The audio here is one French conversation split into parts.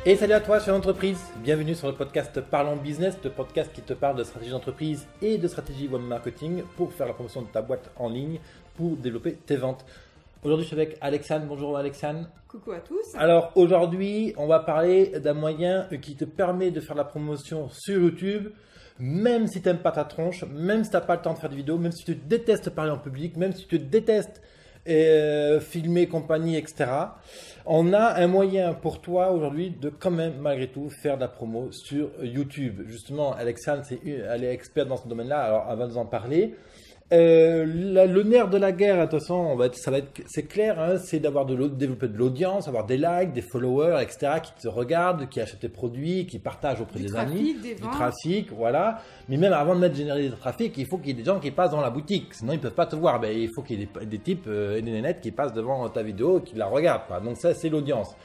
Et salut à toi, chef d'entreprise. Bienvenue sur le podcast Parlons Business, le podcast qui te parle de stratégie d'entreprise et de stratégie web marketing pour faire la promotion de ta boîte en ligne, pour développer tes ventes. Aujourd'hui, je suis avec Alexandre. Bonjour Alexandre. Coucou à tous. Alors aujourd'hui, on va parler d'un moyen qui te permet de faire la promotion sur YouTube, même si tu n'aimes pas ta tronche, même si tu n'as pas le temps de faire des vidéos, même si tu détestes parler en public, même si tu détestes filmer, compagnie, etc. On a un moyen pour toi aujourd'hui de quand même, malgré tout, faire de la promo sur YouTube. Justement, Alexandre, elle est experte dans ce domaine-là, alors elle va nous en parler. Le nerf de la guerre, attention, c'est clair, hein, c'est développer de l'audience, avoir des likes, des followers, etc., qui te regardent, qui achètent tes produits, qui partagent auprès des amis, du trafic, voilà. Mais même avant de générer du trafic, il faut qu'il y ait des gens qui passent dans la boutique, sinon ils ne peuvent pas te voir. Ben, il faut qu'il y ait des types et des nénettes qui passent devant ta vidéo et qui la regardent, quoi. Donc ça, c'est l'audience.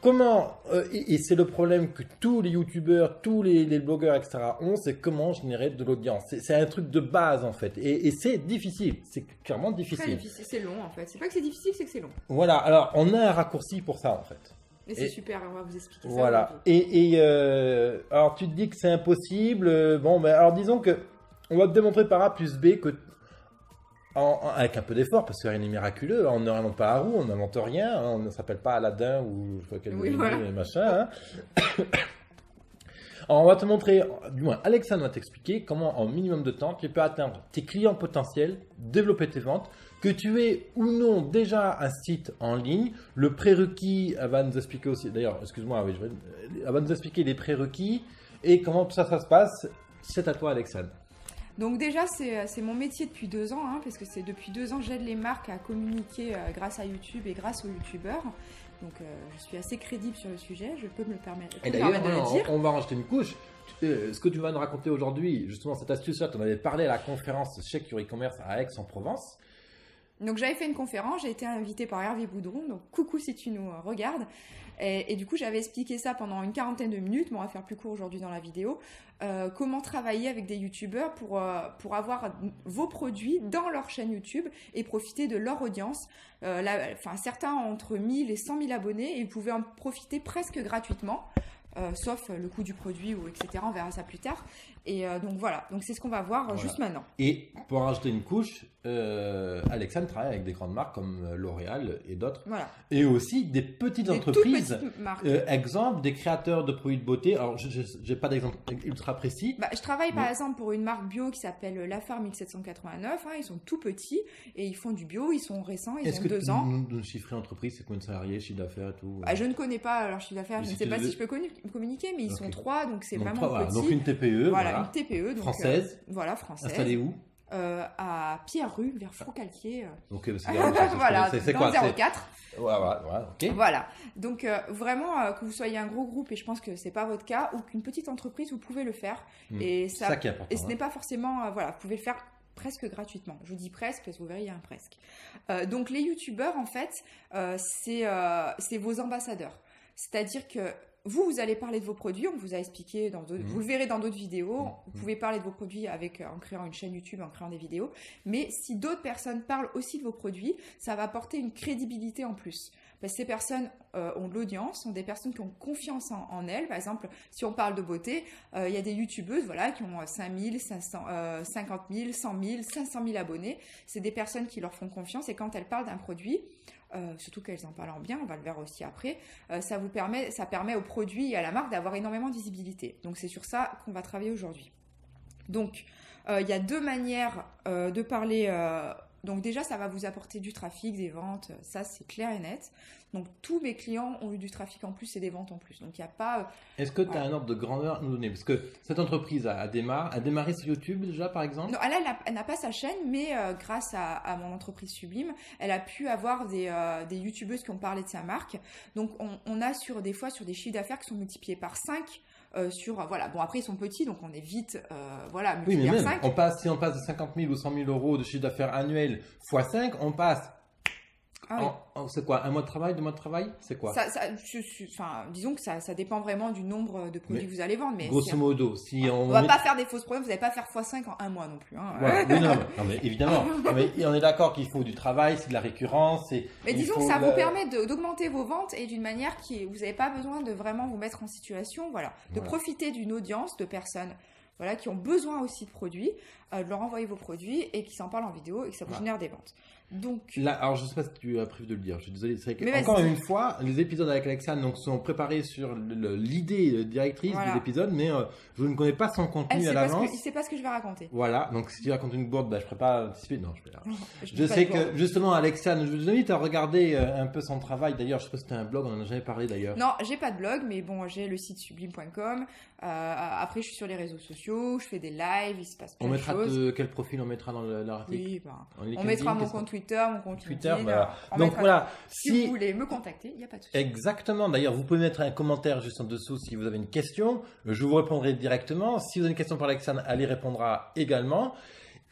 Comment, et c'est le problème que tous les youtubeurs, tous les blogueurs, etc. ont, c'est comment générer de l'audience. C'est un truc de base en fait. Et c'est difficile, c'est clairement difficile. Très difficile, c'est long en fait. C'est pas que c'est difficile, c'est que c'est long. Voilà, alors on a un raccourci pour ça en fait. Et c'est super, on va vous expliquer ça. Voilà, alors tu te dis que c'est impossible. Bon, ben alors disons que on va te démontrer par A plus B que... avec un peu d'effort, parce que rien n'est miraculeux, on ne réinvente pas la roue, on n'invente rien, on ne s'appelle pas Aladdin ou je sais pas quel machin. Hein. Alors on va te montrer, du moins Alexandre va t'expliquer comment en minimum de temps tu peux atteindre tes clients potentiels, développer tes ventes, que tu aies ou non déjà un site en ligne. Le prérequis, elle va nous expliquer aussi, d'ailleurs, excuse-moi, elle va nous expliquer les prérequis et comment tout ça se passe. C'est à toi Alexandre. Donc déjà, c'est mon métier depuis 2 ans, hein, parce que c'est depuis 2 ans que j'aide les marques à communiquer grâce à YouTube et grâce aux youtubeurs. Donc je suis assez crédible sur le sujet, je peux me le permettre, et d'ailleurs, de le dire. On va rajouter une couche. Ce que tu vas nous raconter aujourd'hui, justement cette astuce-là, tu en avais parlé à la conférence Check Your E-Commerce à Aix-en-Provence. Donc j'avais fait une conférence, j'ai été invitée par Hervé Boudron, donc coucou si tu nous regardes. Et du coup j'avais expliqué ça pendant une 40aine de minutes, mais on va faire plus court aujourd'hui dans la vidéo. Comment travailler avec des youtubeurs pour avoir vos produits dans leur chaîne YouTube et profiter de leur audience. Certains ont entre 1000 et 100 000 abonnés et vous pouvez en profiter presque gratuitement. Sauf le coût du produit ou etc. On verra ça plus tard. Et donc voilà, donc c'est ce qu'on va voir juste maintenant. Et pour rajouter une couche, Alexandre travaille avec des grandes marques comme L'Oréal et d'autres. Voilà. Et aussi des petites entreprises. Toutes petites marques. Exemple, des créateurs de produits de beauté. Alors, je n'ai pas d'exemple ultra précis. Je travaille par exemple pour une marque bio qui s'appelle La Farm 1789. Hein, ils sont tout petits et ils font du bio. Ils sont récents, ils ont 2 ans. Est-ce que nous chiffrer entreprise, c'est combien de salariés, chiffre d'affaires et tout? Je ne connais pas leur chiffre d'affaires. Je ne sais pas si je peux communiquer, mais ils sont 3, donc c'est vraiment petit. Donc une TPE. Voilà, une TPE. Donc, française. Française. Installée où? À Pierre-Rue, vers Faucalquier. Donc voilà, c'est quoi? Dans 04. Voilà, ok. Voilà. Donc vraiment que vous soyez un gros groupe, et je pense que c'est pas votre cas, ou qu'une petite entreprise, vous pouvez le faire. Et ça qui est important. Et ce n'est pas forcément, vous pouvez le faire presque gratuitement. Je vous dis presque parce que vous verrez, il y a un presque. Donc les youtubeurs, en fait, c'est vos ambassadeurs. C'est-à-dire que vous allez parler de vos produits, on vous a expliqué, vous le verrez dans d'autres vidéos, vous pouvez parler de vos produits en créant une chaîne YouTube, en créant des vidéos, mais si d'autres personnes parlent aussi de vos produits, ça va apporter une crédibilité en plus. Parce que ces personnes ont de l'audience, sont des personnes qui ont confiance en elles. Par exemple, si on parle de beauté, il y a des youtubeuses qui ont 5 000, 50 000, 100 000, 500 000 abonnés. C'est des personnes qui leur font confiance et quand elles parlent d'un produit, surtout qu'elles en parlent en bien, on va le voir aussi après, ça permet au produit et à la marque d'avoir énormément de visibilité. Donc c'est sur ça qu'on va travailler aujourd'hui. Donc il y a 2 manières de parler. Donc déjà, ça va vous apporter du trafic, des ventes, ça c'est clair et net. Donc tous mes clients ont eu du trafic en plus et des ventes en plus. Donc il n'y a pas... Est-ce que tu as un ordre de grandeur à nous donner? Parce que cette entreprise a démarré sur YouTube déjà par exemple? Non, elle n'a pas sa chaîne, mais grâce à mon entreprise Sublime, elle a pu avoir des youtubeuses qui ont parlé de sa marque. Donc on a des fois sur des chiffres d'affaires qui sont multipliés par 5. Bon après ils sont petits donc on est vite multiplié par 5. Si on passe de 50 000 ou 100 000 euros de chiffre d'affaires annuel x 5, on passe C'est quoi, 1 mois de travail, 2 mois de travail? C'est quoi? Disons que ça dépend vraiment du nombre de produits que vous allez vendre. Mais grosso modo, si on va pas faire des fausses promesses, vous n'allez pas faire x5 en 1 mois non plus. Hein. Ouais, non, mais évidemment. Mais on est d'accord qu'il faut du travail, c'est de la récurrence. Mais disons que ça vous permet d'augmenter vos ventes et d'une manière vous n'avez pas besoin de vraiment vous mettre en situation, de profiter d'une audience de personnes qui ont besoin aussi de produits, de leur envoyer vos produits et qui s'en parlent en vidéo et que ça vous génère des ventes. Donc là, alors je ne sais pas si tu as prévu de le dire, je suis désolé. C'est que, encore une fois, les épisodes avec Alexandre sont préparés sur l'idée directrice de l'épisode, mais je ne connais pas son contenu à l'avance. Il ne sait pas ce que je vais raconter. Voilà, donc si tu racontes une bourde, je ne ferai pas anticiper. Non, je vais là. Je sais que justement, Alexandre, je vous invite à regarder un peu son travail. D'ailleurs, je ne sais pas si tu as un blog, on n'en a jamais parlé d'ailleurs. Non, j'ai pas de blog, mais bon, j'ai le site sublime.com. Après, je suis sur les réseaux sociaux, je fais des lives, il se passe plein de choses. On mettra quel profil on mettra dans l'article? Oui, on mettra mon compte Twitter, mon compte LinkedIn. Donc voilà, si vous voulez me contacter, il n'y a pas de souci. Exactement. D'ailleurs, vous pouvez mettre un commentaire juste en dessous si vous avez une question. Je vous répondrai directement. Si vous avez une question pour Alexandre, elle y répondra également.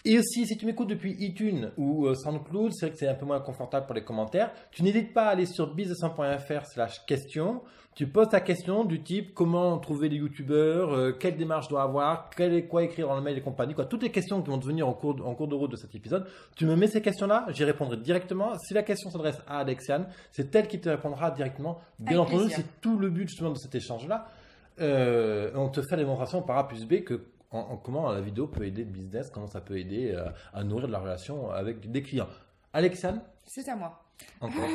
Et aussi, si tu m'écoutes depuis iTunes ou SoundCloud, c'est vrai que c'est un peu moins confortable pour les commentaires. Tu n'hésites pas à aller sur business100.fr/question. Tu poses ta question du type comment trouver les youtubeurs, quelle démarche je dois avoir, quoi écrire dans le mail et compagnie, toutes les questions qui vont te venir en cours de route de cet épisode. Tu me mets ces questions-là, j'y répondrai directement. Si la question s'adresse à Alexiane, c'est elle qui te répondra directement. Bien entendu, c'est tout le but justement de cet échange-là. On te fait la démonstration par A plus B que comment la vidéo peut aider le business, comment ça peut aider à nourrir de la relation avec des clients. Alexiane? C'est à moi. Encore.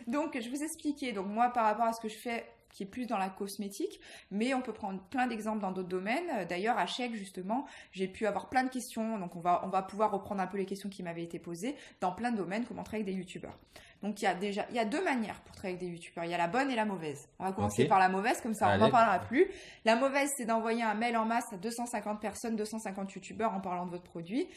Donc, je vous expliquais, donc moi, par rapport à ce que je fais, qui est plus dans la cosmétique, mais on peut prendre plein d'exemples dans d'autres domaines. D'ailleurs, à Chèque, justement, j'ai pu avoir plein de questions, donc on va pouvoir reprendre un peu les questions qui m'avaient été posées dans plein de domaines, comment travailler avec des youtubeurs. Donc, il y a 2 manières pour travailler avec des youtubeurs. Il y a la bonne et la mauvaise. On va commencer par la mauvaise, comme ça on n'en parlera plus. La mauvaise, c'est d'envoyer un mail en masse à 250 personnes, 250 youtubeurs en parlant de votre produit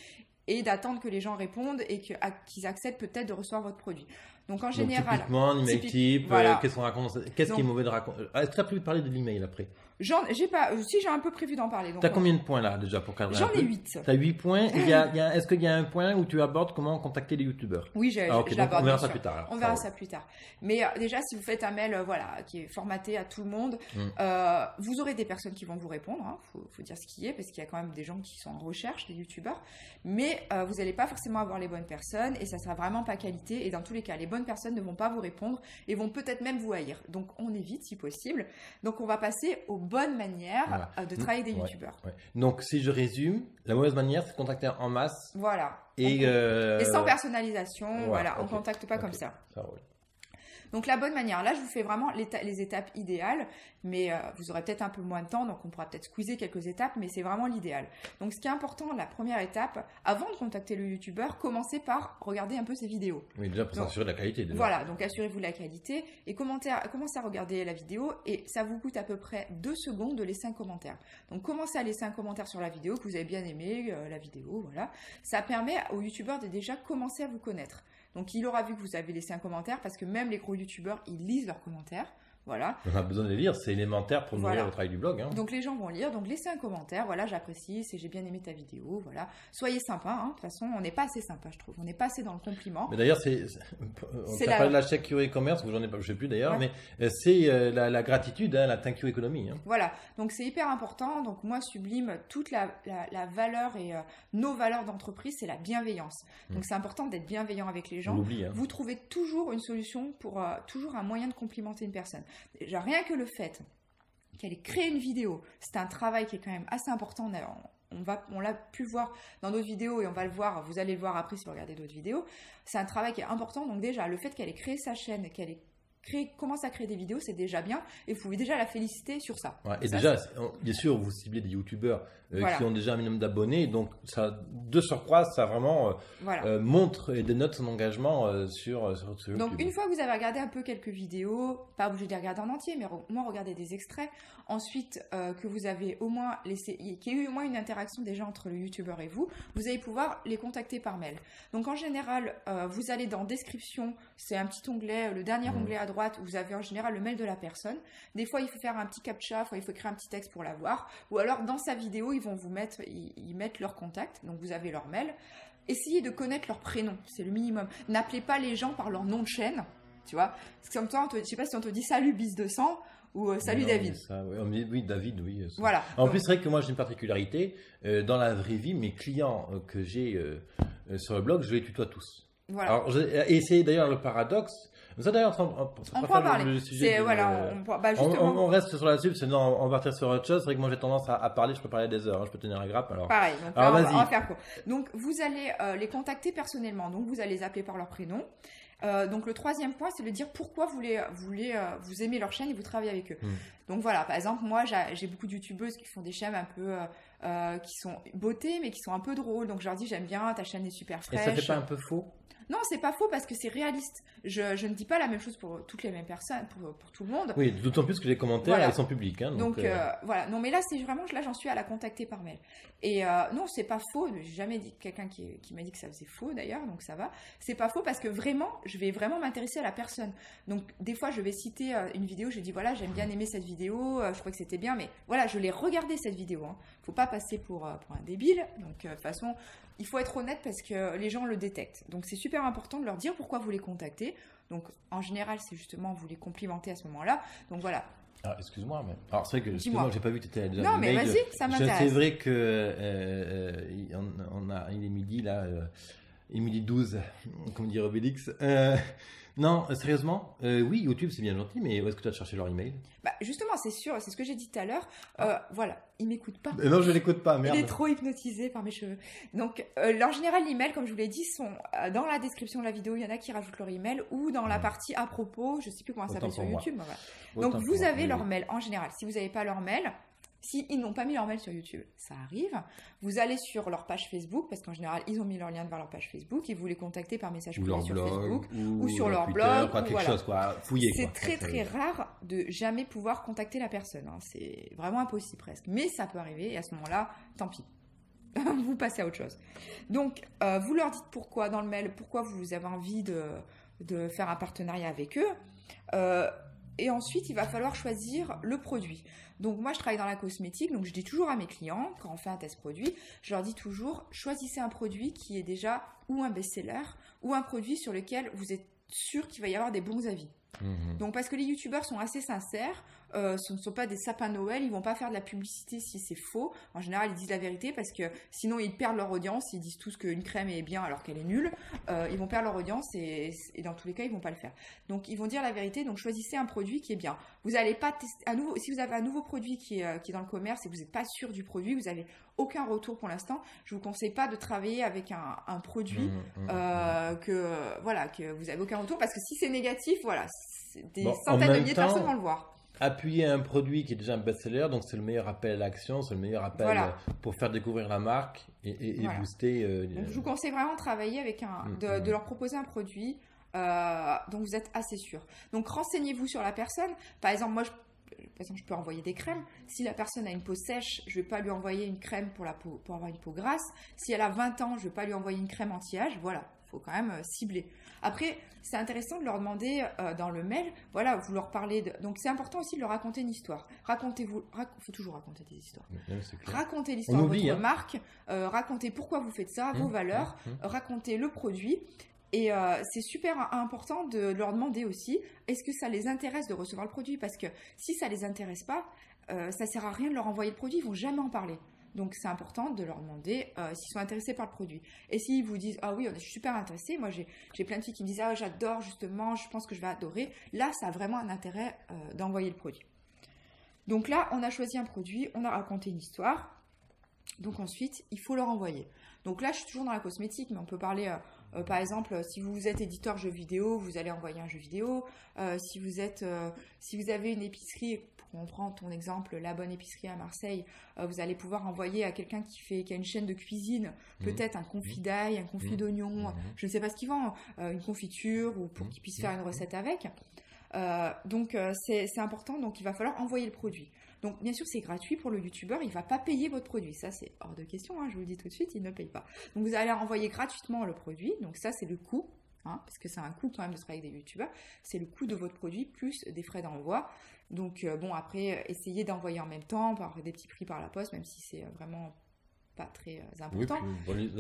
et d'attendre que les gens répondent et qu'ils acceptent peut-être de recevoir votre produit. Donc en général, typiquement, un email type, qu'est-ce qu'on raconte, qu'est-ce qui est mauvais de raconter. Est-ce que tu as prévu de parler de l'email après? J'ai un peu prévu d'en parler. Tu as combien de points là déjà pour cadrer? J'en ai 8. Tu as 8 points. Est-ce qu'il y a un point où tu abordes comment contacter les youtubeurs? Oui, je l'aborde. On verra ça plus tard. Alors. On verra ça plus tard. Mais déjà, si vous faites un mail qui est formaté à tout le monde, vous aurez des personnes qui vont vous répondre. Faut dire ce qui est, parce qu'il y a quand même des gens qui sont en recherche, des youtubeurs. Mais vous n'allez pas forcément avoir les bonnes personnes et ça ne sera vraiment pas qualité. Et dans tous les cas, les bonnes personnes ne vont pas vous répondre et vont peut-être même vous haïr. Donc, on évite si possible. Donc, on va passer aux bonnes manières de travailler des youtubeurs. Ouais. Donc, si je résume, la mauvaise manière, c'est de contacter en masse. Voilà. Et sans personnalisation. On ne contacte pas comme ça. Ça roule. Donc la bonne manière, là je vous fais vraiment les étapes idéales, mais vous aurez peut-être un peu moins de temps, donc on pourra peut-être squeezer quelques étapes, mais c'est vraiment l'idéal. Donc ce qui est important, la première étape, avant de contacter le youtubeur, commencez par regarder un peu ses vidéos. Oui, déjà pour s'assurer de la qualité. Déjà. Voilà, donc assurez-vous de la qualité et commencez à regarder la vidéo et ça vous coûte à peu près 2 secondes de laisser un commentaire. Donc commencez à laisser un commentaire sur la vidéo que vous avez bien aimé, la vidéo, voilà. Ça permet au youtubeur de déjà commencer à vous connaître. Donc, il aura vu que vous avez laissé un commentaire parce que même les gros youtubeurs, ils lisent leurs commentaires. Voilà. On a besoin de les lire, c'est élémentaire pour nourrir le travail du blog. Donc les gens vont lire, donc laissez un commentaire, voilà, j'apprécie, j'ai bien aimé ta vidéo, voilà. Soyez sympa, de toute façon, on n'est pas assez sympa, je trouve, on n'est pas assez dans le compliment. Mais d'ailleurs, on t'a parlé de la Thank You e-commerce, ou j'en ai pas, je sais plus d'ailleurs, mais c'est la gratitude, la Thank You Economy. Voilà, donc c'est hyper important, donc moi, Sublime, toute la valeur et nos valeurs d'entreprise, c'est la bienveillance. Donc c'est important d'être bienveillant avec les gens. Vous trouvez toujours une solution pour, toujours un moyen de complimenter une personne. Déjà, rien que le fait qu'elle ait créé une vidéo, c'est un travail qui est quand même assez important. On l'a pu voir dans d'autres vidéos et on va le voir, vous allez le voir après si vous regardez d'autres vidéos. C'est un travail qui est important. Donc déjà, le fait qu'elle ait créé sa chaîne, qu'elle ait commence à créer des vidéos, c'est déjà bien et vous pouvez déjà la féliciter sur ça. Ouais, et ça, déjà, bien sûr, vous ciblez des youtubeurs qui ont déjà un minimum d'abonnés, donc ça, de surcroît, ça vraiment montre et dénote son engagement sur YouTube. Donc une fois que vous avez regardé un peu quelques vidéos, pas obligé de les regarder en entier, mais au moins regarder des extraits, ensuite que vous avez au moins qu'il y ait eu au moins une interaction déjà entre le youtubeur et vous allez pouvoir les contacter par mail. Donc en général, vous allez dans description, c'est un petit onglet, le dernier onglet à droite, où vous avez en général le mail de la personne. Des fois, il faut faire un petit captcha, il faut écrire un petit texte pour l'avoir. Ou alors, dans sa vidéo, ils mettent leur contact. Donc, vous avez leur mail. essayez de connaître leur prénom, c'est le minimum. N'appelez pas les gens par leur nom de chaîne, tu vois. Parce que comme toi, je sais pas si on te dit salut Bis200 ou salut non, David. Ça, oui, David, oui. Ça. Voilà. En plus, c'est vrai que moi j'ai une particularité. Dans la vraie vie, mes clients que j'ai sur le blog, je les tutoie tous. Voilà. Alors, et c'est d'ailleurs le paradoxe. Ça d'ailleurs, on peut en parler. Le sujet on reste sur la suite, sinon on va partir sur autre chose. C'est vrai que moi j'ai tendance à parler, je peux parler des heures, je peux tenir la grappe. Alors, pareil, donc alors, on va faire court. Donc vous allez les contacter personnellement, donc vous allez les appeler par leur prénom. Donc le troisième point, c'est de dire pourquoi vous aimez leur chaîne et vous travaillez avec eux. Donc voilà, par exemple, moi j'ai beaucoup de youtubeuses qui font des chaînes un peu qui sont beauté, mais qui sont un peu drôles. Donc je leur dis j'aime bien, ta chaîne est super fraîche. Et ça fait pas un peu faux? Non, c'est pas faux parce que c'est réaliste. Je ne dis pas la même chose pour toutes les mêmes personnes, pour tout le monde. Oui, d'autant plus que les commentaires, ils sont publics. Hein, donc voilà. Non, mais là, c'est vraiment, là, j'en suis à la contacter par mail. Et non, c'est pas faux. J'ai jamais dit quelqu'un qui m'a dit que ça faisait faux d'ailleurs, donc ça va. C'est pas faux parce que vraiment, je vais vraiment m'intéresser à la personne. Donc des fois, je vais citer une vidéo. Je dis voilà, j'aime bien aimer cette vidéo. Je crois que c'était bien, mais voilà, je l'ai regardée cette vidéo. Hein. Faut pas passer pour un débile. Donc de toute façon. Il faut être honnête parce que les gens le détectent. Donc, c'est super important de leur dire pourquoi vous les contactez. Donc, en général, c'est justement vous les complimentez à ce moment-là. Donc, voilà. Alors, excuse-moi, mais... Alors, c'est vrai que excuse-moi, j'ai pas vu que tu étais déjà... Non, mais vas-y, ça m'intéresse. C'est vrai que il est midi, là. Il est midi 12, comme dirait Obélix. Non, sérieusement, oui, YouTube, c'est bien gentil, mais où est-ce que tu as cherché leur email? Bah, justement, c'est sûr, c'est ce que j'ai dit tout à l'heure. Voilà, il m'écoute pas. Non, je l'écoute pas, merde. Il est trop hypnotisé par mes cheveux. Donc, en général, l'email, comme je vous l'ai dit, sont dans la description de la vidéo. Il y en a qui rajoutent leur email ou dans la partie à propos. Je sais plus comment ça s'appelle sur YouTube. Voilà. Donc, vous avez leur mail en général. Si vous n'avez pas leur mail, s'ils n'ont pas mis leur mail sur YouTube, ça arrive. Vous allez sur leur page Facebook, parce qu'en général, ils ont mis leur lien vers leur page Facebook et vous les contactez par message privé sur Facebook ou sur leur blog. Quoi, quelque chose, quoi. Fouillez. C'est très rare de jamais pouvoir contacter la personne. Hein. C'est vraiment impossible presque. Mais ça peut arriver et à ce moment-là, tant pis. Vous passez à autre chose. Donc, vous leur dites pourquoi dans le mail, pourquoi vous avez envie de faire un partenariat avec eux. Et ensuite, il va falloir choisir le produit. Donc, moi, je travaille dans la cosmétique. Donc, je dis toujours à mes clients, quand on fait un test produit, je leur dis toujours, choisissez un produit qui est déjà ou un best-seller ou un produit sur lequel vous êtes sûr qu'il va y avoir des bons avis. Donc, parce que les youtubeurs sont assez sincères, ce ne sont pas des sapins de Noël, ils vont pas faire de la publicité si c'est faux. En général, ils disent la vérité parce que sinon ils perdent leur audience. Ils disent tous qu'une crème est bien alors qu'elle est nulle. Ils vont perdre leur audience et dans tous les cas, ils vont pas le faire. Donc, ils vont dire la vérité. Donc, choisissez un produit qui est bien. Vous n'allez pas tester à nouveau. Si vous avez un nouveau produit qui est dans le commerce et que vous n'êtes pas sûr du produit, vous n'avez aucun retour pour l'instant. Je vous conseille pas de travailler avec un produit que vous avez aucun retour parce que si c'est négatif, voilà, des centaines de milliers de personnes vont le voir. Appuyer un produit qui est déjà un best-seller, donc c'est le meilleur appel à l'action, c'est le meilleur appel pour faire découvrir la marque et booster. Donc je vous conseille vraiment de travailler avec de leur proposer un produit dont vous êtes assez sûr. Donc renseignez-vous sur la personne. Par exemple, moi, je peux envoyer des crèmes. Si la personne a une peau sèche, je ne vais pas lui envoyer une crème pour avoir une peau grasse. Si elle a 20 ans, je ne vais pas lui envoyer une crème anti-âge. Voilà, il faut quand même cibler. Après, c'est intéressant de leur demander dans le mail, voilà, vous leur parlez de... Donc, c'est important aussi de leur raconter une histoire. Il faut toujours raconter des histoires. Racontez l'histoire de votre marque, racontez pourquoi vous faites ça, vos valeurs, racontez le produit. Et c'est super important de leur demander aussi, est-ce que ça les intéresse de recevoir le produit? Parce que si ça ne les intéresse pas, ça ne sert à rien de leur envoyer le produit, ils ne vont jamais en parler. Donc, c'est important de leur demander s'ils sont intéressés par le produit. Et s'ils vous disent « Ah oui, je suis super intéressée. » Moi, j'ai plein de filles qui me disent « Ah, j'adore justement, je pense que je vais adorer. » Là, ça a vraiment un intérêt d'envoyer le produit. Donc là, on a choisi un produit, on a raconté une histoire. Donc ensuite, il faut leur envoyer. Donc là, je suis toujours dans la cosmétique, mais on peut parler... par exemple, si vous êtes éditeur jeux vidéo, vous allez envoyer un jeu vidéo. Si vous avez une épicerie, on prend ton exemple, La Bonne Épicerie à Marseille, vous allez pouvoir envoyer à quelqu'un qui a une chaîne de cuisine, peut-être un confit d'ail, un confit d'oignon, je ne sais pas ce qu'il vend, une confiture ou pour qu'il puisse faire une recette avec. Donc c'est important, donc il va falloir envoyer le produit. Donc bien sûr c'est gratuit pour le youtubeur, il ne va pas payer votre produit, ça c'est hors de question, hein, je vous le dis tout de suite, il ne paye pas. Donc vous allez envoyer gratuitement le produit, donc ça c'est le coût, hein, parce que c'est un coût quand même de travailler avec des youtubeurs, c'est le coût de votre produit plus des frais d'envoi. Donc bon après essayez d'envoyer en même temps, par des petits prix par la poste, même si c'est vraiment pas très important. Oui,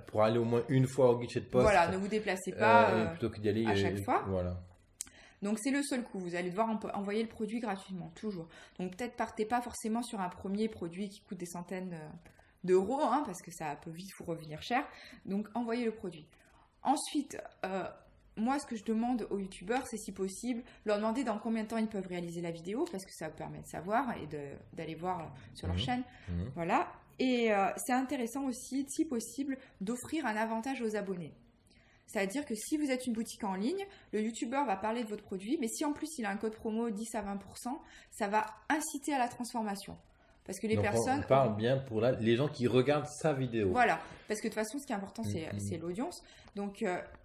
pour aller au moins une fois au guichet de poste. Voilà, ne vous déplacez pas plutôt que d'y aller à chaque fois. Voilà. Donc c'est le seul coût, vous allez devoir envoyer le produit gratuitement, toujours. Donc peut-être partez pas forcément sur un premier produit qui coûte des centaines d'euros, hein, parce que ça peut vite vous revenir cher. Donc envoyez le produit. Ensuite, moi ce que je demande aux youtubeurs, c'est si possible, leur demander dans combien de temps ils peuvent réaliser la vidéo, parce que ça permet de savoir et d'aller voir sur leur chaîne. Voilà. Et c'est intéressant aussi, si possible, d'offrir un avantage aux abonnés. C'est-à-dire que si vous êtes une boutique en ligne, le youtubeur va parler de votre produit, mais si en plus il a un code promo 10 à 20%, ça va inciter à la transformation. Parce que les personnes... On parle bien pour les gens qui regardent sa vidéo. Voilà, parce que de toute façon, ce qui est important, c'est l'audience. Donc,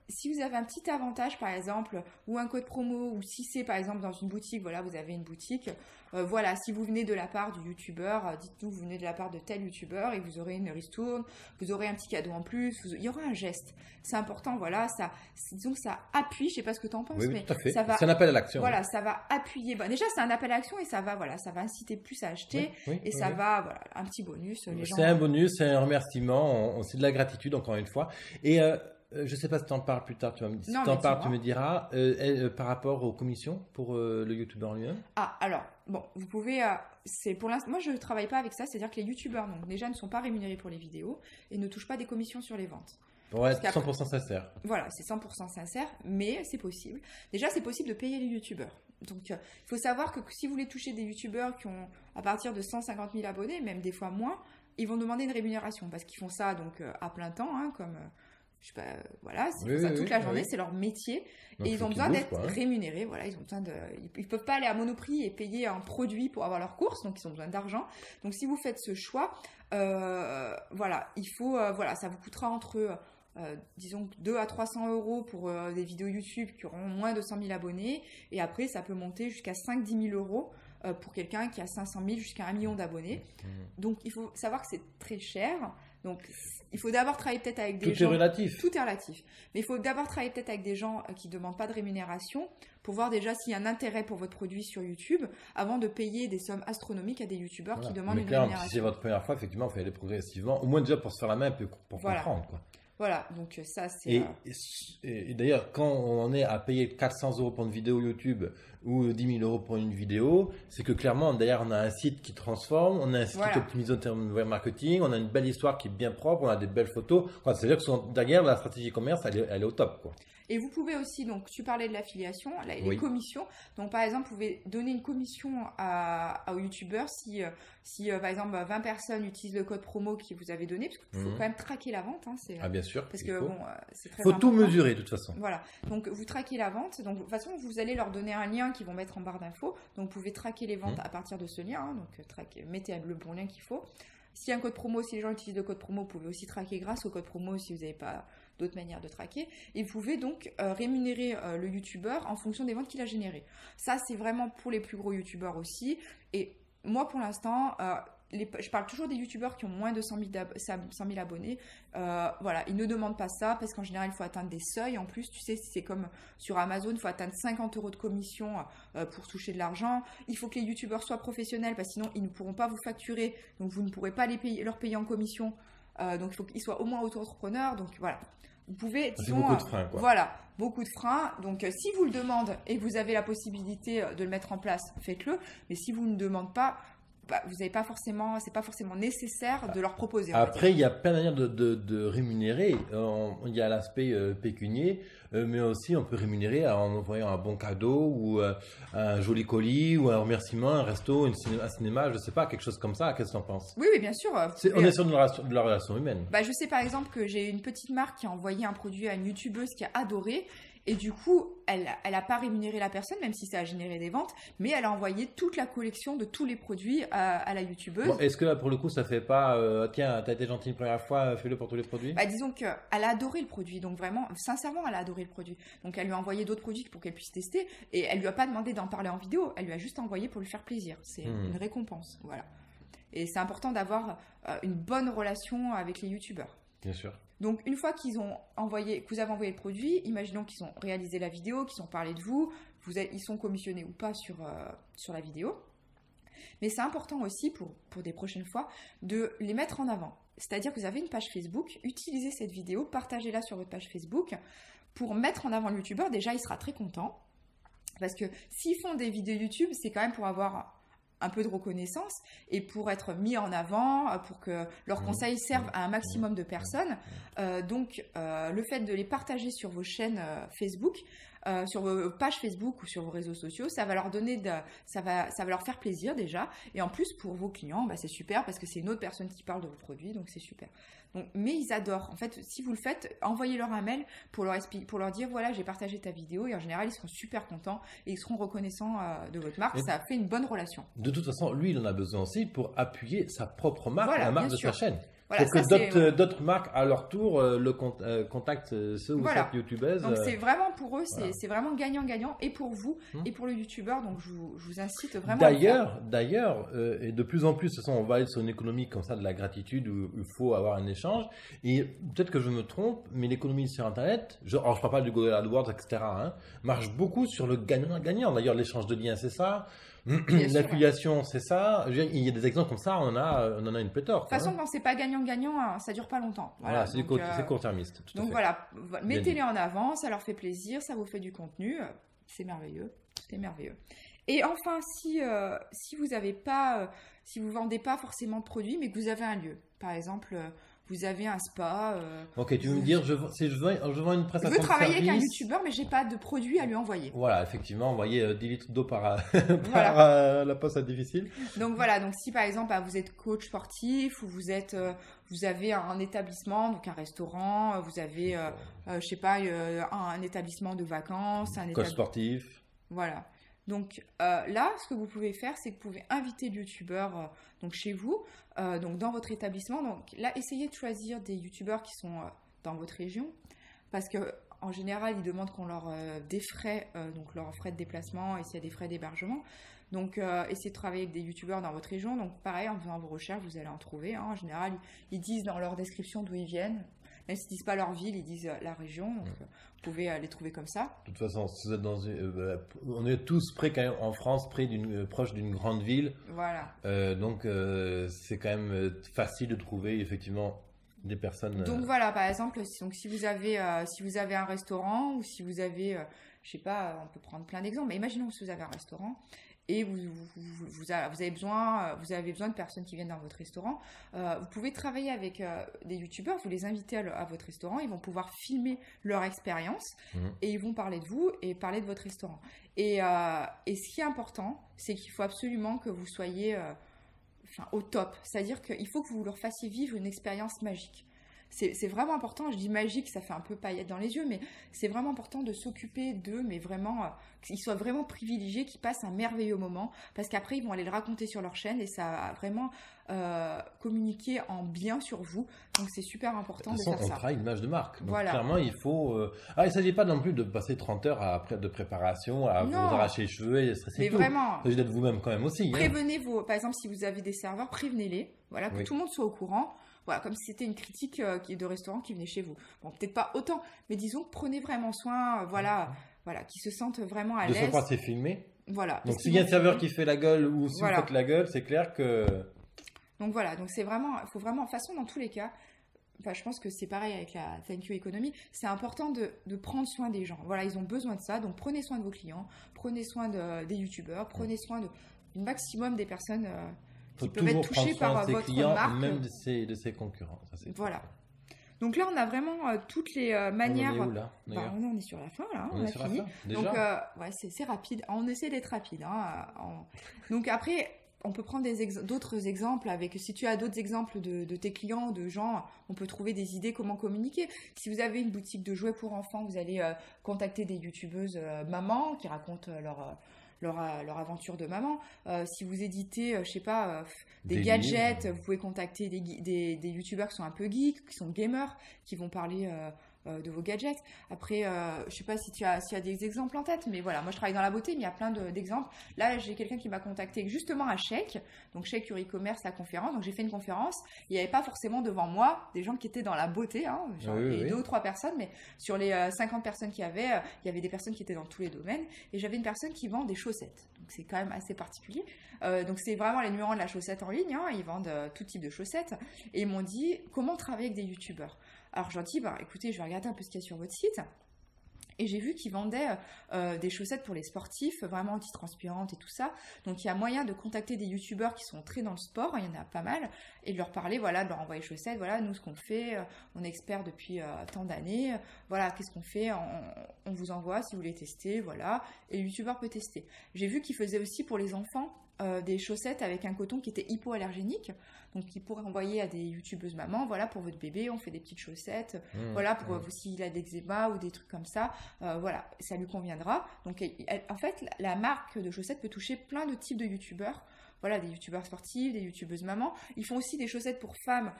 si vous avez un petit avantage, par exemple, ou un code promo, ou si c'est, par exemple, dans une boutique, voilà, vous avez une boutique, voilà, si vous venez de la part du youtubeur, dites-nous, vous venez de la part de tel youtubeur, et vous aurez une ristourne, vous aurez un petit cadeau en plus, il y aura un geste. C'est important, voilà, disons que ça appuie, je sais pas ce que tu en penses, mais tout à fait. Ça va... C'est un appel à l'action. Voilà, ça va appuyer. Bon, déjà, c'est un appel à l'action et ça va inciter plus à acheter, ça va, voilà, un petit bonus. C'est un bonus, c'est un remerciement, c'est de la gratitude, encore une fois. Et je ne sais pas si tu en parles plus tard, tu me diras, par rapport aux commissions pour le youtubeur lui-même. Ah, alors, bon, vous pouvez, c'est pour l'instant, moi je ne travaille pas avec ça, c'est-à-dire que les youtubeurs, donc déjà, ne sont pas rémunérés pour les vidéos et ne touchent pas des commissions sur les ventes. Pour être 100% sincère. Voilà, c'est 100% sincère, mais c'est possible. Déjà, c'est possible de payer les youtubeurs. Donc, il faut savoir que si vous voulez toucher des youtubeurs qui ont à partir de 150 000 abonnés, même des fois moins, ils vont demander une rémunération parce qu'ils font ça donc à plein temps, hein, comme je sais pas, voilà, c'est ça toute la journée, c'est leur métier donc, et ils ont besoin d'être rémunérés. Voilà, ils ont besoin ils peuvent pas aller à Monoprix et payer un produit pour avoir leur course, donc ils ont besoin d'argent. Donc, si vous faites ce choix, voilà, il faut, voilà, ça vous coûtera entre disons 200 à 300 euros pour des vidéos YouTube qui auront moins de 100 000 abonnés et après ça peut monter jusqu'à 5-10 000 euros pour quelqu'un qui a 500 000 jusqu'à 1 million d'abonnés. Donc il faut savoir que c'est très cher. Donc il faut d'abord travailler peut-être avec des gens... Tout est relatif. Tout est relatif. Mais il faut d'abord travailler peut-être avec des gens qui ne demandent pas de rémunération pour voir déjà s'il y a un intérêt pour votre produit sur YouTube avant de payer des sommes astronomiques à des youtubeurs qui demandent une rémunération. Si c'est votre première fois, effectivement, il faut aller progressivement, au moins déjà pour se faire la main un peu, pour comprendre, quoi. Voilà, donc ça c'est... Et d'ailleurs, quand on en est à payer 400 euros pour une vidéo YouTube ou 10 000 euros pour une vidéo, c'est que clairement, d'ailleurs, on a un site qui transforme, on a un site qui est optimisé en termes de web marketing, on a une belle histoire qui est bien propre, on a des belles photos. C'est-à-dire que derrière, la stratégie commerce, elle est au top, quoi. Et vous pouvez aussi, donc tu parlais de l'affiliation, les commissions. Donc par exemple, vous pouvez donner une commission aux youtubeurs si par exemple 20 personnes utilisent le code promo que vous avez donné, parce qu'il faut quand même traquer la vente. Hein, bien sûr. Parce que bon, c'est très important. Faut tout mesurer de toute façon. Voilà. Donc vous traquez la vente. Donc de toute façon, vous allez leur donner un lien qu'ils vont mettre en barre d'infos. Donc vous pouvez traquer les ventes à partir de ce lien. Hein, donc mettez le bon lien qu'il faut. Si un code promo, si les gens utilisent le code promo, vous pouvez aussi traquer grâce au code promo si vous n'avez pas d'autres manières de traquer. Et vous pouvez donc rémunérer le youtubeur en fonction des ventes qu'il a générées. Ça, c'est vraiment pour les plus gros youtubeurs aussi. Et moi, pour l'instant, je parle toujours des youtubeurs qui ont moins de 100 000 abonnés. Voilà, ils ne demandent pas ça parce qu'en général, il faut atteindre des seuils. En plus, tu sais, c'est comme sur Amazon, il faut atteindre 50 euros de commission pour toucher de l'argent. Il faut que les youtubeurs soient professionnels parce que sinon, ils ne pourront pas vous facturer. Donc, vous ne pourrez pas leur payer en commission. Donc, il faut qu'ils soient au moins auto-entrepreneurs. Donc, voilà. Vous pouvez, disons, beaucoup de freins, quoi. Voilà, beaucoup de freins. Donc, si vous le demandez et que vous avez la possibilité de le mettre en place, faites-le. Mais si vous ne demandez pas, vous n'avez pas forcément, c'est pas forcément nécessaire de leur proposer. Après, il y a plein de manières de rémunérer. Il y a l'aspect pécunier, mais aussi on peut rémunérer en envoyant un bon cadeau ou un joli colis ou un remerciement, un resto, un cinéma, je ne sais pas, quelque chose comme ça. Qu'est-ce que tu en penses? Oui, bien sûr. On est sur de la relation humaine. Je sais par exemple que j'ai une petite marque qui a envoyé un produit à une youtubeuse qui a adoré. Et du coup, elle n'a pas rémunéré la personne, même si ça a généré des ventes, mais elle a envoyé toute la collection de tous les produits à la youtubeuse. Bon, est-ce que là, pour le coup, ça fait pas tiens, t'as été gentil une première fois, fais-le pour tous les produits? Disons qu'elle a adoré le produit, donc vraiment, sincèrement, elle a adoré le produit. Donc elle lui a envoyé d'autres produits pour qu'elle puisse tester, et elle lui a pas demandé d'en parler en vidéo, elle lui a juste envoyé pour lui faire plaisir. C'est une récompense, voilà. Et c'est important d'avoir une bonne relation avec les youtubeurs. Bien sûr. Donc, une fois que vous avez envoyé le produit, imaginons qu'ils ont réalisé la vidéo, qu'ils ont parlé de vous, ils sont commissionnés ou pas sur la vidéo. Mais c'est important aussi, pour des prochaines fois, de les mettre en avant. C'est-à-dire que vous avez une page Facebook, utilisez cette vidéo, partagez-la sur votre page Facebook pour mettre en avant le youtubeur. Déjà, il sera très content. Parce que s'ils font des vidéos YouTube, c'est quand même pour avoir un peu de reconnaissance et pour être mis en avant, pour que leurs conseils servent à un maximum de personnes. Donc, le fait de les partager sur vos chaînes Facebook, sur vos pages Facebook ou sur vos réseaux sociaux, ça va leur donner ça va leur faire plaisir déjà. Et en plus, pour vos clients, c'est super parce que c'est une autre personne qui parle de vos produits, donc c'est super. Donc, mais ils adorent. En fait, si vous le faites, envoyez-leur un mail pour leur dire voilà, j'ai partagé ta vidéo, et en général, ils seront super contents et ils seront reconnaissants de votre marque. Ça fait une bonne relation. De toute façon, lui, il en a besoin aussi pour appuyer sa propre marque, la marque de sa chaîne. Voilà, pour que d'autres marques, à leur tour, contactent ceux ou cette youtubeuse. Donc, c'est vraiment pour eux, c'est vraiment gagnant-gagnant, et pour vous, et pour le youtubeur. Donc, je vous incite vraiment D'ailleurs, et de plus en plus, de toute façon, on va aller sur une économie comme ça de la gratitude où il faut avoir un échange. Et peut-être que je me trompe, mais l'économie sur Internet, alors je ne parle pas du Google AdWords, etc., marche beaucoup sur le gagnant-gagnant. D'ailleurs, l'échange de liens, c'est ça. L'affiliation, c'est ça. Il y a des exemples comme ça, on en a une pléthore. De toute façon, quand c'est pas gagnant-gagnant, ça dure pas longtemps. Voilà, c'est court-termiste. Donc voilà, mettez-les en avant, ça leur fait plaisir, ça vous fait du contenu, c'est merveilleux, Et enfin, si vous vendez pas forcément de produits, mais que vous avez un lieu, par exemple, vous avez un spa. Ok, tu veux me dire, je vends une prestation de service. Je veux travailler avec un youtubeur, mais j'ai pas de produit à lui envoyer. Voilà, effectivement, envoyer 10 litres d'eau par la poste, c'est difficile. Donc voilà, donc si par exemple vous êtes coach sportif ou vous avez un établissement, donc un restaurant, vous avez, je sais pas, un établissement de vacances, coach sportif. Voilà. Donc là, ce que vous pouvez faire, c'est que vous pouvez inviter le youtubeur donc chez vous, donc dans votre établissement. Donc là, essayez de choisir des youtubeurs qui sont dans votre région, parce que en général, ils demandent qu'on leur défraie donc leurs frais de déplacement et s'il y a des frais d'hébergement. Donc, essayez de travailler avec des youtubeurs dans votre région. Donc, pareil, en faisant vos recherches, vous allez en trouver. En général, ils disent dans leur description d'où ils viennent. Même s'ils ne disent pas leur ville, ils disent la région. Donc, vous pouvez les trouver comme ça. De toute façon, si vous êtes on est tous près, quand même, en France, proche d'une grande ville. Voilà. Donc, c'est quand même facile de trouver, effectivement, des personnes. Donc, voilà, par exemple, si vous avez un restaurant ou si vous avez, je sais pas, on peut prendre plein d'exemples, mais imaginons que vous avez un restaurant et vous avez besoin de personnes qui viennent dans votre restaurant. Vous pouvez travailler avec des youtubeurs, vous les invitez à votre restaurant, ils vont pouvoir filmer leur expérience et ils vont parler de vous et parler de votre restaurant. Et ce qui est important, c'est qu'il faut absolument que vous soyez au top. C'est-à-dire qu'il faut que vous leur fassiez vivre une expérience magique. C'est vraiment important, je dis magique, ça fait un peu paillette dans les yeux, mais c'est vraiment important de s'occuper d'eux, mais vraiment, qu'ils soient vraiment privilégiés, qu'ils passent un merveilleux moment, parce qu'après, ils vont aller le raconter sur leur chaîne et ça va vraiment communiquer en bien sur vous. Donc, c'est super important de faire ça. On travaille l'image de marque. Donc, voilà. Clairement, il faut... il ne s'agit pas non plus de passer 30 heures de préparation, à vous arracher les cheveux et stresser mais tout. Vraiment. Il s'agit d'être vous-même quand même aussi. Prévenez par exemple, si vous avez des serveurs, prévenez-les, voilà, que tout le monde soit au courant. Voilà, comme si c'était une critique de restaurant qui venait chez vous. Bon, peut-être pas autant, mais disons que prenez vraiment soin, voilà, qu'ils se sentent vraiment à l'aise. De ce pas, c'est filmé. Voilà. Donc, s'il y a un serveur qui fait la gueule ou si vous faites la gueule, c'est clair que... Donc, voilà. Donc, c'est vraiment... Il faut vraiment... De toute façon, dans tous les cas, je pense que c'est pareil avec la Thank You Economy, c'est important de prendre soin des gens. Voilà, ils ont besoin de ça. Donc, prenez soin de vos clients, prenez soin des youtubeurs, prenez soin du maximum des personnes... qui peuvent être touchés par votre clients, marque. Même de ses concurrents. Ça, voilà. Donc là, on a vraiment toutes les manières... On est où là, on est sur la fin, là. On a fini. Donc, c'est rapide. On essaie d'être rapide. Donc après, on peut prendre d'autres exemples. Si tu as d'autres exemples de tes clients, de gens, on peut trouver des idées comment communiquer. Si vous avez une boutique de jouets pour enfants, vous allez contacter des youtubeuses mamans qui racontent leur aventure de maman. Si vous éditez, je sais pas, des gadgets, vous pouvez contacter des youtubeurs qui sont un peu geeks, qui sont gamers, qui vont parler de vos gadgets. Après, je sais pas si tu as des exemples en tête, mais voilà, moi je travaille dans la beauté, mais il y a plein d'exemples. Là, j'ai quelqu'un qui m'a contacté justement à Chèque, donc Chèque e-commerce, la conférence. Donc j'ai fait une conférence, il n'y avait pas forcément devant moi des gens qui étaient dans la beauté, hein, genre, oui. 2 ou 3 personnes, mais sur les 50 personnes qu'il y avait des personnes qui étaient dans tous les domaines, et j'avais une personne qui vend des chaussettes. Donc c'est quand même assez particulier. Donc c'est vraiment les numéros de la chaussette en ligne, hein, ils vendent tout type de chaussettes, et ils m'ont dit comment travailler avec des youtubeurs. Alors je leur dis, écoutez, je vais regarder un peu ce qu'il y a sur votre site. Et j'ai vu qu'ils vendaient des chaussettes pour les sportifs, vraiment anti-transpirantes et tout ça. Donc il y a moyen de contacter des youtubeurs qui sont très dans le sport, il y en a pas mal, et de leur parler, voilà, de leur envoyer les chaussettes, voilà, nous ce qu'on fait, on est experts depuis tant d'années, voilà, qu'est-ce qu'on fait, on vous envoie si vous voulez tester, voilà, et le youtubeur peut tester. J'ai vu qu'ils faisaient aussi pour les enfants des chaussettes avec un coton qui était hypoallergénique, donc ils pourraient envoyer à des youtubeuses mamans, voilà, pour votre bébé, on fait des petites chaussettes, voilà, pour s'il a des eczéma ou des trucs comme ça, voilà, ça lui conviendra. Donc en fait, la marque de chaussettes peut toucher plein de types de youtubeurs. Voilà, des youtubeurs sportifs, des youtubeuses mamans. Ils font aussi des chaussettes pour femmes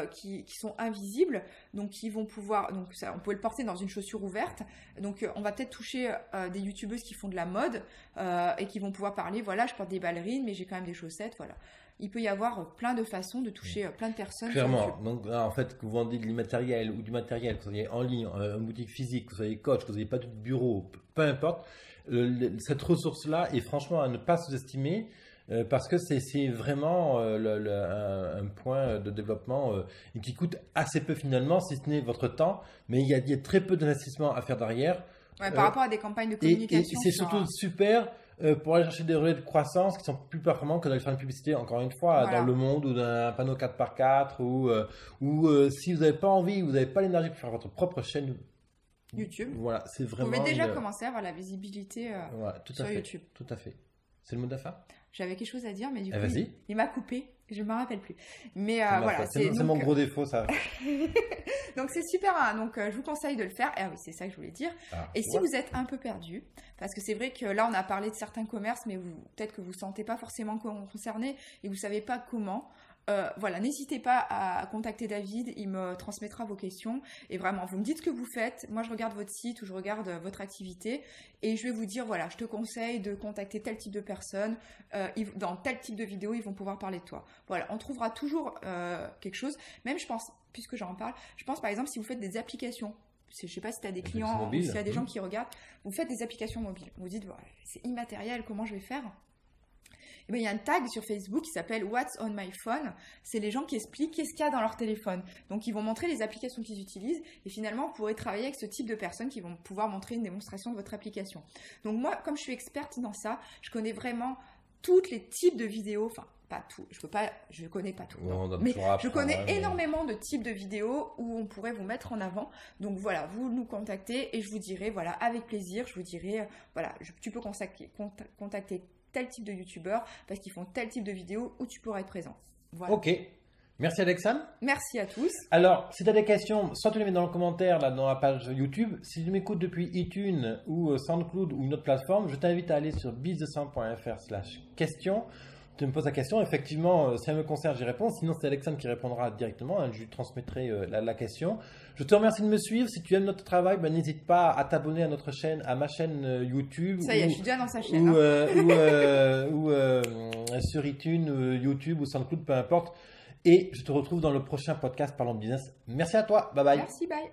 qui sont invisibles, donc qui vont pouvoir, donc ça, on peut le porter dans une chaussure ouverte. Donc on va peut-être toucher des youtubeuses qui font de la mode et qui vont pouvoir parler, voilà, je porte des ballerines, mais j'ai quand même des chaussettes, voilà. Il peut y avoir plein de façons de toucher plein de personnes. Clairement. Donc, en fait, que vous vendez de l'immatériel ou du matériel, que vous soyez en ligne, en boutique physique, que vous soyez coach, que vous n'ayez pas de bureau, peu importe, cette ressource-là est franchement à ne pas sous-estimer. Parce que c'est vraiment un point de développement qui coûte assez peu finalement, si ce n'est votre temps, mais il y a très peu d'investissement à faire derrière. Ouais, par rapport à des campagnes de communication. Et c'est surtout super pour aller chercher des relais de croissance qui sont plus performants que d'aller faire une publicité, encore une fois, voilà, dans Le Monde ou d'un panneau 4x4 ou si vous n'avez pas envie, vous n'avez pas l'énergie pour faire votre propre chaîne YouTube. Voilà, c'est vraiment. Vous pouvez déjà commencer à avoir la visibilité sur YouTube. Tout à fait. C'est le mot de la fin ? J'avais quelque chose à dire, mais du coup, il m'a coupé. Je ne me rappelle plus. Mais voilà. C'est mon gros défaut, ça. Donc, c'est super. Hein. Donc, je vous conseille de le faire. Ah oui, c'est ça que je voulais dire. Et si vous êtes un peu perdu, parce que c'est vrai que là, on a parlé de certains commerces, mais peut-être que vous ne vous sentez pas forcément concerné et vous ne savez pas comment. Voilà, n'hésitez pas à contacter David, il me transmettra vos questions et vraiment, vous me dites ce que vous faites, moi je regarde votre site ou je regarde votre activité et je vais vous dire, voilà, je te conseille de contacter tel type de personnes, dans tel type de vidéo, ils vont pouvoir parler de toi. Voilà, on trouvera toujours quelque chose, même je pense, puisque j'en parle, je pense par exemple si vous faites des applications, je ne sais pas si tu as des clients ou s'il y a des gens qui regardent, vous faites des applications mobiles, vous dites, voilà, c'est immatériel, comment je vais faire ? Eh bien, il y a un tag sur Facebook qui s'appelle What's on my phone. C'est les gens qui expliquent qu'est-ce qu'il y a dans leur téléphone. Donc, ils vont montrer les applications qu'ils utilisent et finalement, vous pourrez travailler avec ce type de personnes qui vont pouvoir montrer une démonstration de votre application. Donc, moi, comme je suis experte dans ça, je connais vraiment tous les types de vidéos. Enfin, pas tout. Je connais pas tout. Mais je connais énormément de types de vidéos où on pourrait vous mettre en avant. Donc, voilà, vous nous contactez et je vous dirai, voilà, avec plaisir, je vous dirai, voilà, tu peux contacter tel type de youtubeur parce qu'ils font tel type de vidéo où tu pourras être présent. Voilà. Ok. Merci Alexandre. Merci à tous. Alors, si tu as des questions, soit tu les mets dans le commentaire là, dans la page YouTube. Si tu m'écoutes depuis iTunes ou SoundCloud ou une autre plateforme, je t'invite à aller sur bizdesemp.fr/questions. Tu me poses la question, effectivement, si elle me concerne, j'y réponds. Sinon, c'est Alexandre qui répondra directement. Je lui transmettrai la question. Je te remercie de me suivre. Si tu aimes notre travail, n'hésite pas à t'abonner à notre chaîne, à ma chaîne YouTube. Ça y est, je suis déjà dans sa chaîne. Ou sur iTunes, YouTube ou SoundCloud, peu importe. Et je te retrouve dans le prochain podcast Parlons Business. Merci à toi. Bye bye. Merci, bye.